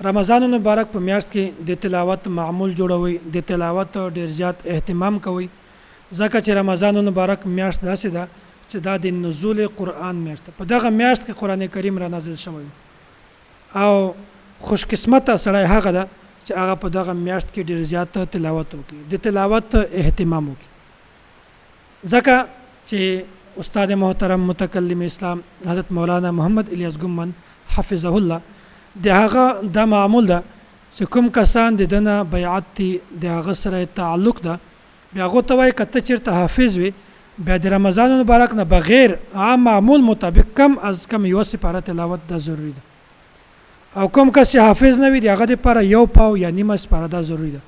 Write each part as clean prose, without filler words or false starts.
رمضان مبارک په میاشت کې د تلاوت معمول جوړوي، د تلاوت ډیر زیات اهتمام کوي، ځکه چې رمضان مبارک میاشت داسې ده چې دا د نزول قرآن میاشت په دغه میاشت کې قرآن کریم را نازل شوی او خوش قسمته سړی هغه ده چې هغه په دغه میاشت کې ډیر زیات تلاوت وکړي، د تلاوت اهتمام وکړي، ځکه چې استاد محترم متکلم اسلام حضرت مولانا محمد الیاس ګومن حفظه الله د هغه د معمول ده چې کوم کسان د دنه بیعت دي د هغه سره تعلق ده بیا هغه ته وایي کته چیرته حافظ وي بیا د رمضان مبارک نه بغیر عام معمول مطابق کم از کم یو سپاره تلاوت ده ضروری ده، او کوم کس چې حافظ نه وي د هغه لپاره یو پاو یا نیمه سپاره ده ضروری ده،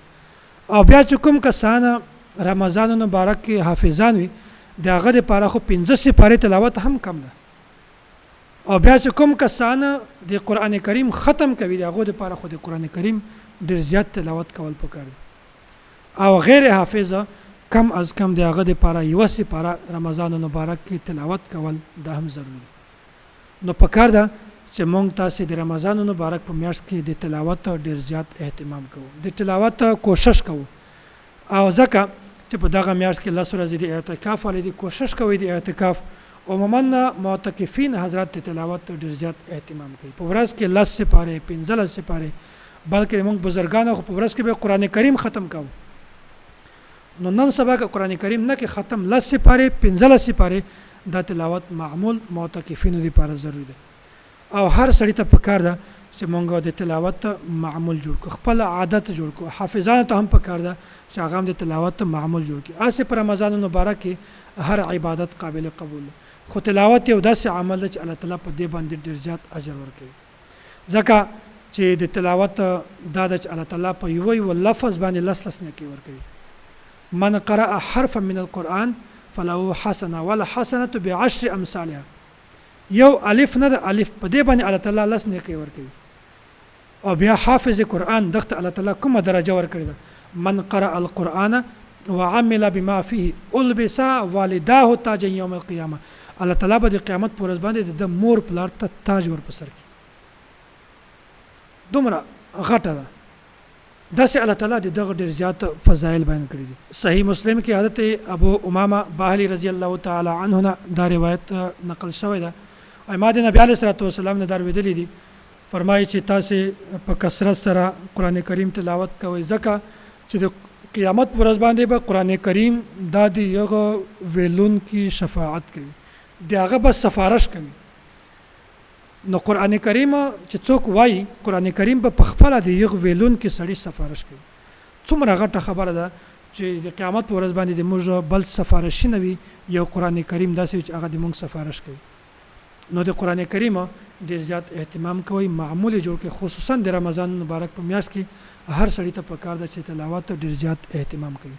او بیا چې کوم کسان رمضان مبارک کې حافظان وي د هغه لپاره خو 15 سپاره تلاوت هم کم ده، او بیا چې کوم کسان د قران کریم ختم کوي دغه لپاره خو د قران کریم ډیر زیات تلاوت کول پکار دي، او غیر حافظ کم از کم دغه لپاره یو سپاره رمضان مبارک کې تلاوت کول دا هم ضروري. نو پکار ده چې مونږ تاسو د رمضان مبارک په میاشت کې د تلاوت ډیر زیات اهتمام کوو، د تلاوت کوشش کوو، او ځکه چې په دغه میاشت کې لس ورځې د اعتکاف ولې د کوشش کوي د اعتکاف عموما معتکفین حضرات تلاوت ډیر زیات اهتمام کوي، په ورځ کې لس سپاره 15 سپاره بلکې موږ بزرګانو په ورځ کې به قران کریم ختم کوو. نو نن سبا که قران کریم نه کې ختم لس سپاره 15 سپاره د تلاوت معمول معتکفین لپاره ضروري ده، او هر سړی ته پکار ده چې موږ د تلاوت معمول جوړ کړو، خپل عادت جوړ کړو، حافظانو ته هم پکار ده چې هغه د تلاوت معمول جوړ کړي. اسه پر رمضان مبارک کې هر عبادت قابل قبول، خو تلاوت یو داسې عمل دی چې الله تعالی په دې باندې ډیر زیات اجر ورکوي، ځکه چې د تلاوت دا د الله تعالی په یو لفظ باندې لس نیکی ورکوي. من قرأ حرفا من القرآن فله حسنه ولا حسنه بعشر امثالها، یو الف نه د الف په دې باندې الله تعالی لس نیکی ورکوي، او بیا حافظ قرآن دغه الله تعالی کومه درجه ورکړي ده، من قرأ القرآن وعمل بما فيه البس والداه تاج يوم القيامه، الله تعالی به د قیامت پر ورځ باندې د مور پلار ته تاج ور پسر کی، دومره غټه ده، داسې الله تعالی د دغه ډیر زیات فضایل بیان کړی دي. صحیح مسلم کې حضرت ابو امامه باهلی رضی الله تعالی عنه نه دا روایت نقل شوی ده، امام نبی علیه الصلاه والسلام نه درویدلی دي، فرمایي چې تاسو په کثرت سره قران کریم تلاوت کوئ، ځکه چې د قیامت پر ورځ باندې به قران کریم د یغه ویلون کی شفاعت کوي، دغه به سفارش کوي. نو قران کریم چې څوک وایي قران کریم په خپل د یغه ویلون کې سړی سفارش کوي، څومره غټه خبره ده چې د قیامت پر ورځ باندې د موږ بل سفارش نه وي، یو قران کریم داسې چې هغه د موږ سفارش کوي. نو د قران کریم ډیر زیات اهتمام کوي، معمول جوړ کې خصوصا د رمضان مبارک په میاشت کې هر سړی ته پکار ده چې تلاوت ډیر زیات اهتمام کوي.